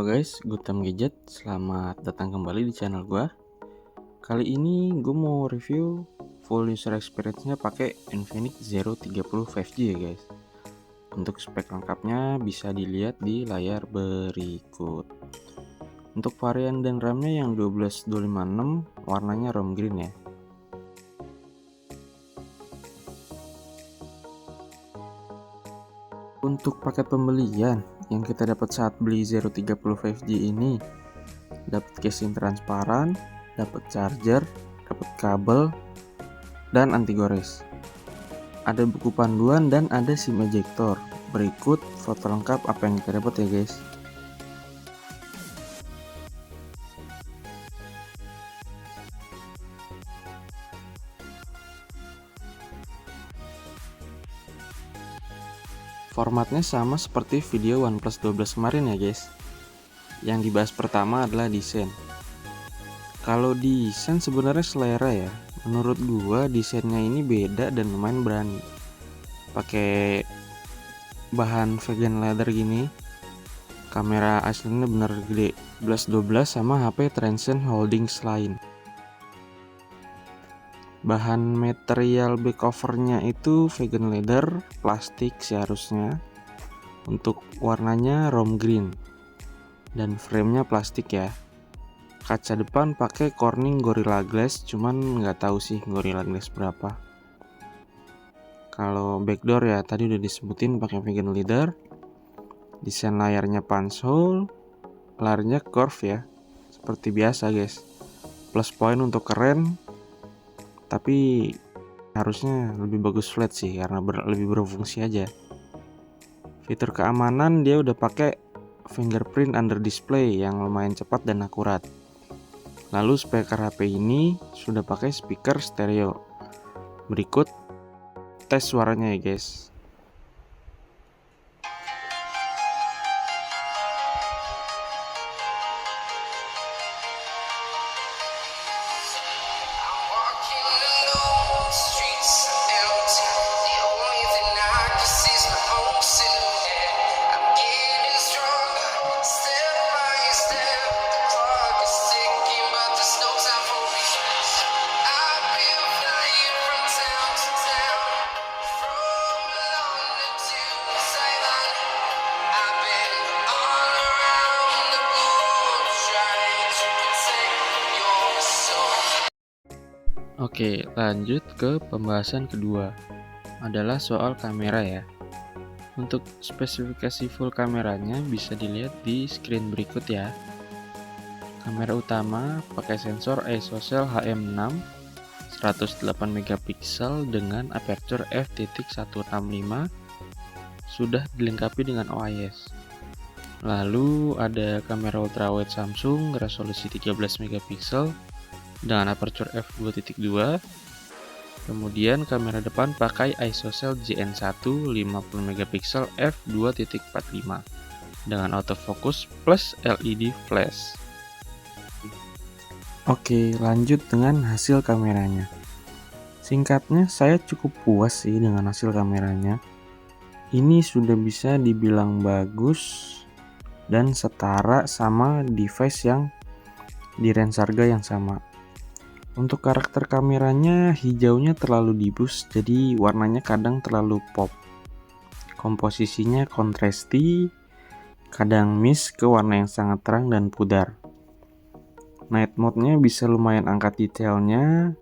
Halo guys, Gutam Gadget, selamat datang kembali di channel gua. Kali ini gue mau review full user experience-nya pakai Infinix Zero 30 5G ya guys. Untuk spek lengkapnya bisa dilihat di layar berikut. Untuk varian dan RAM-nya yang 12256, warnanya Rom Green ya. Untuk paket pembelian yang kita dapat saat beli Zero 30 5G ini, dapat casing transparan, dapat charger, dapat kabel, dan anti gores. Ada buku panduan dan ada SIM ejector. Berikut foto lengkap apa yang kita dapat ya guys. Formatnya sama seperti video OnePlus 12 kemarin ya guys. Yang dibahas pertama adalah desain. Kalau desain sebenarnya selera ya. Menurut gua desainnya ini beda dan lumayan berani. Pakai bahan vegan leather gini. Kamera aslinya bener gede, 11-12 sama HP Transcend Holdings lain. Bahan material back covernya itu vegan leather, plastik seharusnya. Untuk warnanya Rom Green. Dan framenya plastik ya. Kaca depan pakai Corning Gorilla Glass, cuman nggak tahu sih Gorilla Glass berapa. Kalau backdoor ya tadi udah disebutin pakai vegan leather. Desain layarnya punch hole, layarnya curve ya, seperti biasa guys. Plus point untuk keren, tapi harusnya lebih bagus flat sih karena lebih berfungsi aja. Fitur keamanan dia udah pakai fingerprint under display yang lumayan cepat dan akurat. Lalu speaker HP ini sudah pakai speaker stereo. Berikut tes suaranya ya guys. Oke, lanjut ke pembahasan kedua. Adalah soal kamera ya. Untuk spesifikasi full kameranya bisa dilihat di screen berikut ya. Kamera utama pakai sensor ISOCELL HM6 108 megapiksel dengan aperture f.165, sudah dilengkapi dengan OIS. Lalu ada kamera ultrawide Samsung resolusi 13 megapiksel dengan aperture f2.2. Kemudian kamera depan pakai ISOCELL JN1 50 megapiksel f2.45 dengan autofocus plus LED flash. Oke, lanjut dengan hasil kameranya. Singkatnya, saya cukup puas sih dengan hasil kameranya. Ini sudah bisa dibilang bagus dan setara sama device yang di range harga yang sama. Untuk karakter kameranya, hijaunya terlalu dibus, jadi warnanya kadang terlalu pop. Komposisinya kontrasti, kadang miss ke warna yang sangat terang dan pudar. Night mode-nya bisa lumayan angkat detailnya.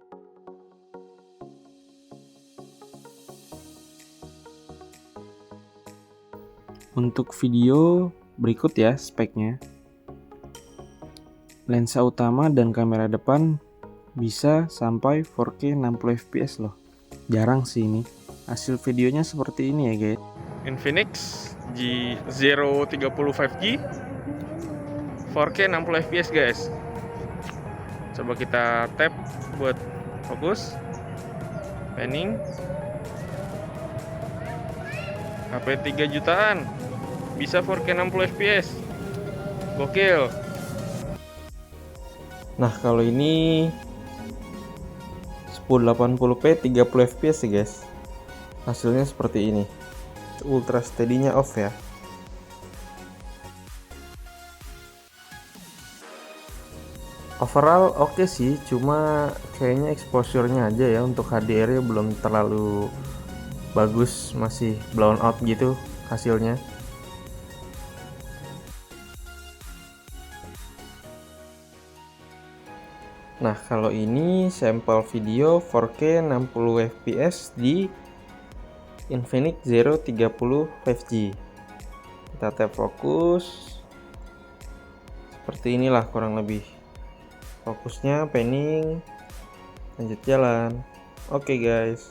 Untuk video berikut ya speknya. Lensa utama dan kamera depan bisa sampai 4K 60 fps loh. Jarang sih ini. Hasil videonya seperti ini ya guys. Infinix Zero 30 5G 4K 60 fps guys. Coba kita tap buat fokus, panning. HP 3 jutaan bisa 4K 60 fps. Gokil. Nah, kalau ini 1080p 30 fps ya guys. Hasilnya seperti ini. Ultra steady-nya off ya. Overall oke sih, cuma kayaknya exposure-nya aja ya untuk HDR-nya belum terlalu bagus, masih blown out gitu hasilnya. Nah, kalau ini sampel video 4K 60 fps di Infinix Zero 30 5G. Kita tap fokus. Seperti inilah kurang lebih. Fokusnya panning, lanjut jalan. Oke guys.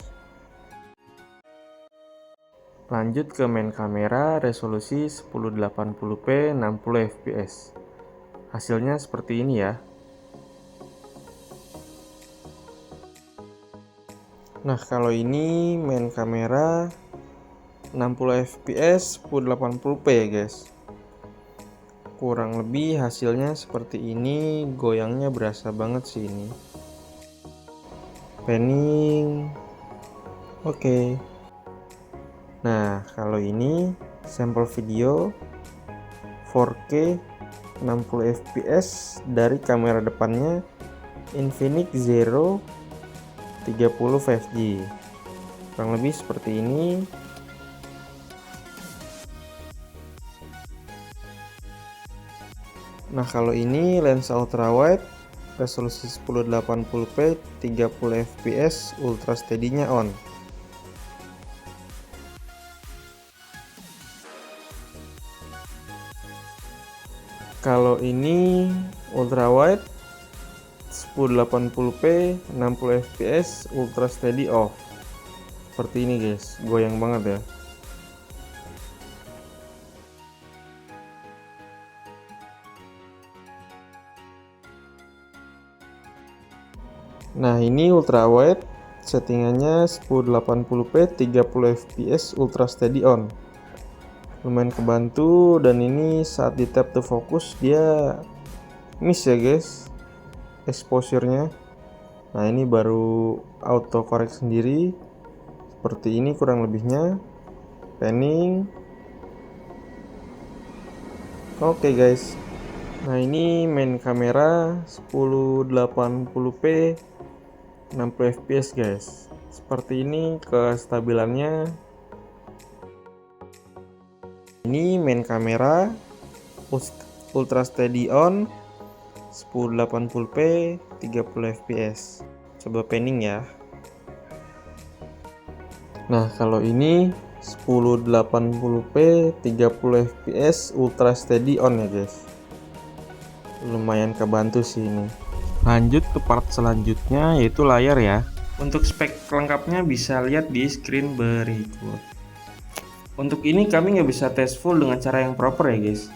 Lanjut ke main kamera resolusi 1080p 60 fps. Hasilnya seperti ini ya. Nah, kalau ini main kamera 60 fps 1080p ya guys. Kurang lebih hasilnya seperti ini, goyangnya berasa banget sih ini. Panning. Oke. Nah, kalau ini sampel video 4K 60 fps dari kamera depannya Infinix Zero 30 5G. Kurang lebih seperti ini. Nah, kalau ini lensa ultrawide resolusi 1080p 30 fps ultra steady-nya on. Kalau ini ultrawide 1080p 60 fps ultra steady off. Seperti ini guys, goyang banget ya. Nah, ini ultrawide settingannya 1080p 30 fps ultra steady on. Lumayan kebantu, dan ini saat di tap to focus dia miss ya guys exposure-nya. Nah, ini baru auto korek sendiri. Seperti ini kurang lebihnya. Panning. Oke guys. Nah, ini main kamera 1080p 60 fps guys. Seperti ini kestabilannya. Ini main kamera ultra steady on 1080p 30 fps. Coba panning ya. Nah, kalau ini 1080p 30 fps ultra steady on ya guys. Lumayan kebantu sih ini. Lanjut ke part selanjutnya, yaitu layar ya. Untuk spek lengkapnya bisa lihat di screen berikut. Untuk ini kami nggak bisa tes full dengan cara yang proper ya guys.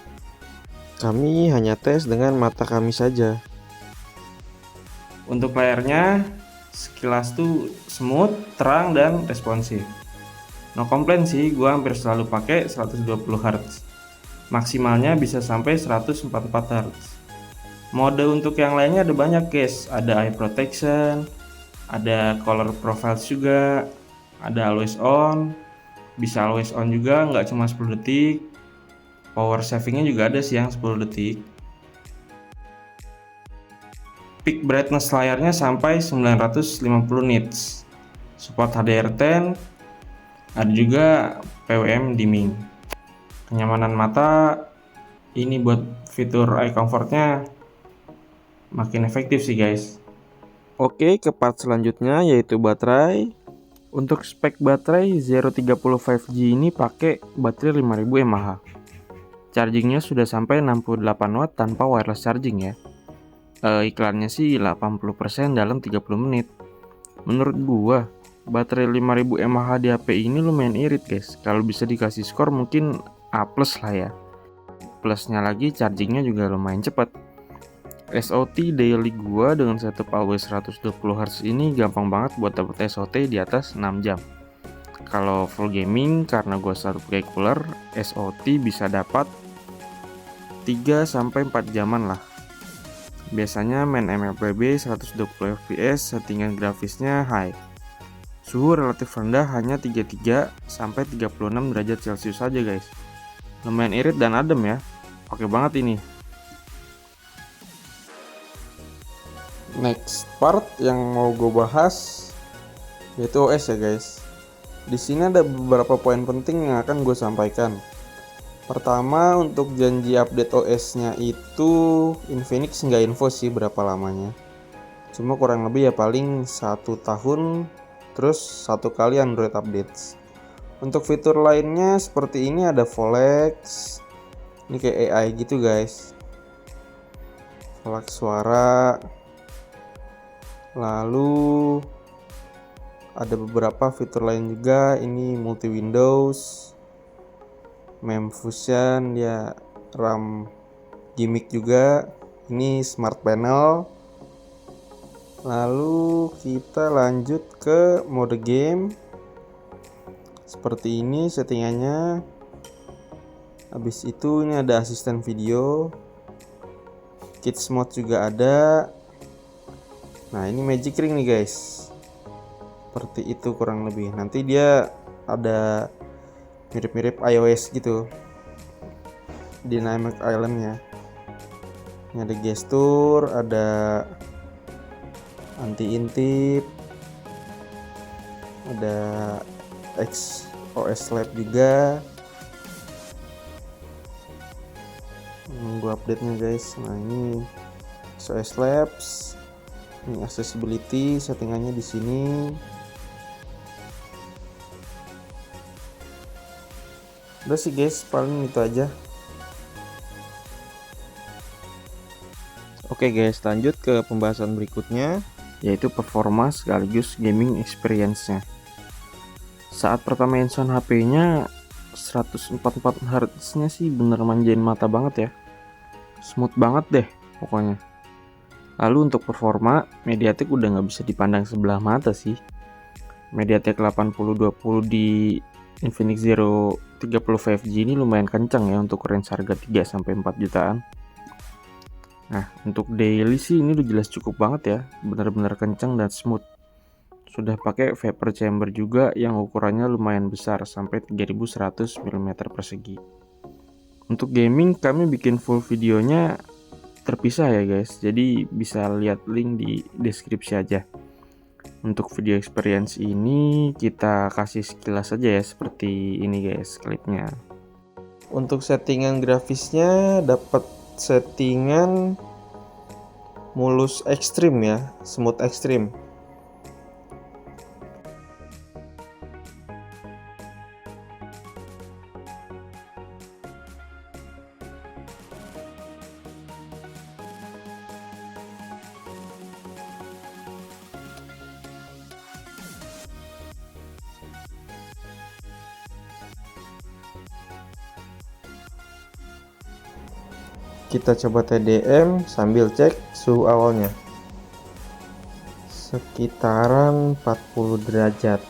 Kami hanya tes dengan mata kami saja. Untuk layarnya sekilas tuh smooth, terang, dan responsif. No komplain sih, gua hampir selalu pakai 120 Hz. Maksimalnya bisa sampai 144 Hz. Mode untuk yang lainnya ada banyak guys. Ada eye protection, ada color profiles juga, ada always on, bisa always on juga, nggak cuma 10 detik. Power savingnya juga ada sih yang 10 detik. Peak brightness layarnya sampai 950 nits. Support HDR10. Ada juga PWM dimming. Kenyamanan mata, ini buat fitur eye comfortnya makin efektif sih guys. Oke, ke part selanjutnya yaitu baterai. Untuk spek baterai Zero 30 5G ini pakai baterai 5000 mAh. Chargingnya sudah sampai 68 watt tanpa wireless charging ya. Iklannya sih 80% dalam 30 menit. Menurut gua, baterai 5000 mAh di HP ini lumayan irit guys. Kalau bisa dikasih skor mungkin A+ lah ya. Plusnya lagi chargingnya juga lumayan cepat. SOT daily gua dengan setup always 120 Hz ini gampang banget buat dapet SOT di atas 6 jam. Kalau full gaming karena gua selalu pakai cooler, SOT bisa dapat 3-4 jaman lah. Biasanya main MLBB 120 fps, settingan grafisnya high. Suhu relatif rendah hanya 33-36 derajat Celcius saja guys. Lumayan irit dan adem ya. Oke banget ini. Next part yang mau gue bahas yaitu OS ya guys. Di sini ada beberapa poin penting yang akan gue sampaikan. Pertama, untuk janji update OS-nya itu Infinix nggak info sih berapa lamanya. Cuma kurang lebih ya paling 1 tahun, terus 1 kali Android updates. Untuk fitur lainnya seperti ini ada Volex. Ini kayak AI gitu guys. Volex suara. Lalu ada beberapa fitur lain juga. Ini multi Windows, mem fusion, ya RAM gimmick juga. Ini smart panel. Lalu kita lanjut ke mode game. Seperti ini settingannya. Habis itu ini ada asisten video. Kids mode juga ada. Nah, ini Magic Ring nih guys. Seperti itu kurang lebih. Nanti dia ada mirip-mirip iOS gitu. Dynamic Island-nya. Ini ada gestur, ada anti-intip, ada XOS Lab juga. Nunggu update-nya guys. Nah, ini XOS Labs. Ini accessibility, settingannya di sini. Udah sih guys, paling itu aja. Oke guys, lanjut ke pembahasan berikutnya, Yaitu performa sekaligus gaming experience-nya. Saat pertama install HP-nya 144 Hz-nya sih bener manjain mata banget ya. Smooth banget deh pokoknya. Lalu untuk performa, MediaTek udah nggak bisa dipandang sebelah mata sih. MediaTek 8020 di Infinix Zero 30 5G ini lumayan kencang ya untuk range harga 3-4 jutaan. Nah, untuk daily sih ini udah jelas cukup banget ya, bener-bener kencang dan smooth. Sudah pakai vapor chamber juga yang ukurannya lumayan besar sampai 3100 mm persegi. Untuk gaming kami bikin full videonya terpisah ya guys, jadi bisa lihat link di deskripsi aja. Untuk video experience ini kita kasih sekilas saja ya, seperti ini guys klipnya. Untuk settingan grafisnya dapat settingan mulus ekstrim ya, smooth ekstrim. Kita coba TDM sambil cek suhu awalnya. Sekitaran 40 derajat.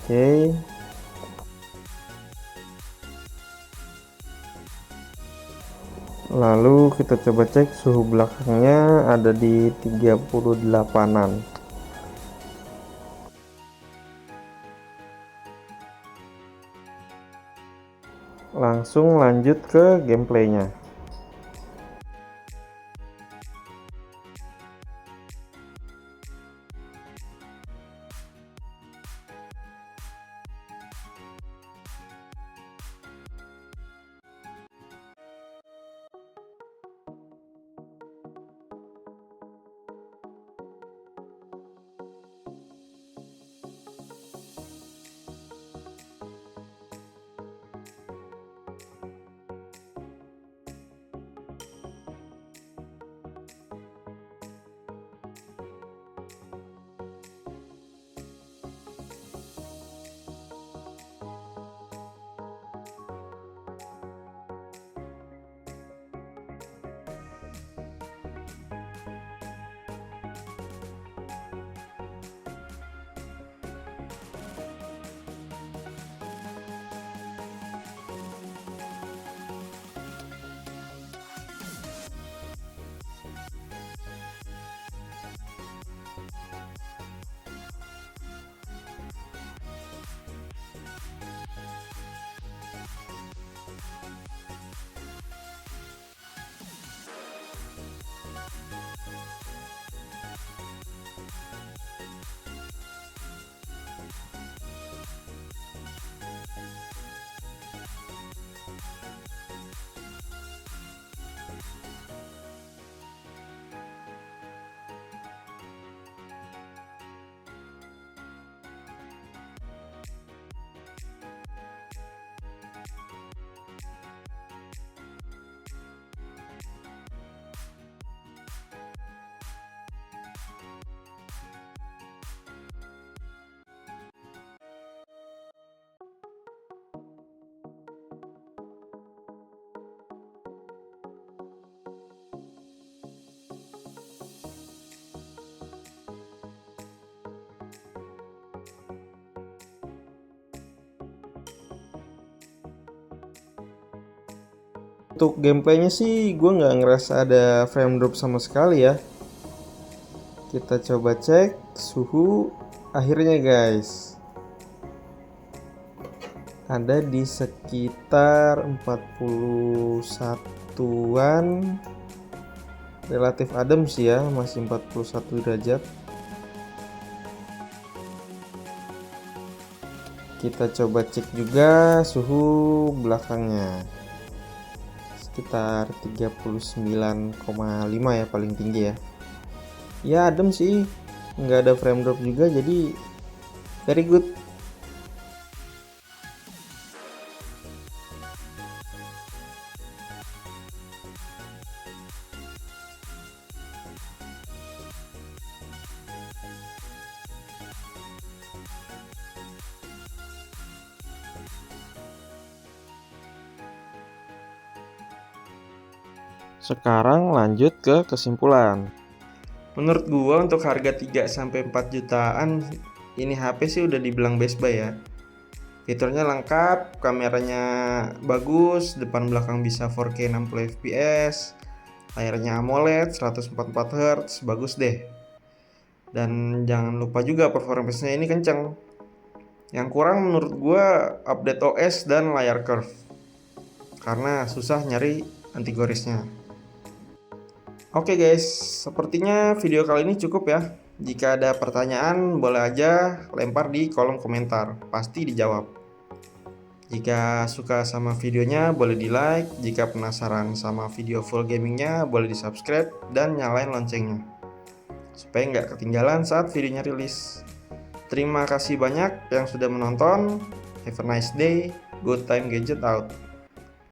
Oke. Lalu kita coba cek suhu belakangnya ada di 38-an. Langsung lanjut ke gameplaynya. untuk gameplaynya sih gue nggak ngerasa ada frame drop sama sekali ya. Kita coba cek suhu akhirnya guys, ada di sekitar 41-an, relatif adem sih ya, masih 41 derajat. Kita coba cek juga suhu belakangnya, sekitar 39,5 ya paling tinggi ya. Ya adem sih, nggak ada frame drop juga, jadi very good. Sekarang lanjut ke kesimpulan. Menurut gua untuk harga 3-4 jutaan ini HP sih udah dibilang best buy ya. Fiturnya lengkap, kameranya bagus, depan belakang bisa 4K 60 fps, layarnya AMOLED 144 Hz, bagus deh. Dan jangan lupa juga performance-nya ini kenceng. Yang kurang menurut gua update OS dan layar curve, karena susah nyari antigorisnya. Oke guys, sepertinya video kali ini cukup ya. Jika ada pertanyaan boleh aja lempar di kolom komentar, pasti dijawab. Jika suka sama videonya boleh di like, jika penasaran sama video full gamingnya boleh di subscribe dan nyalain loncengnya, supaya nggak ketinggalan saat videonya rilis. Terima kasih banyak yang sudah menonton. Have a nice day. Good time gadget out.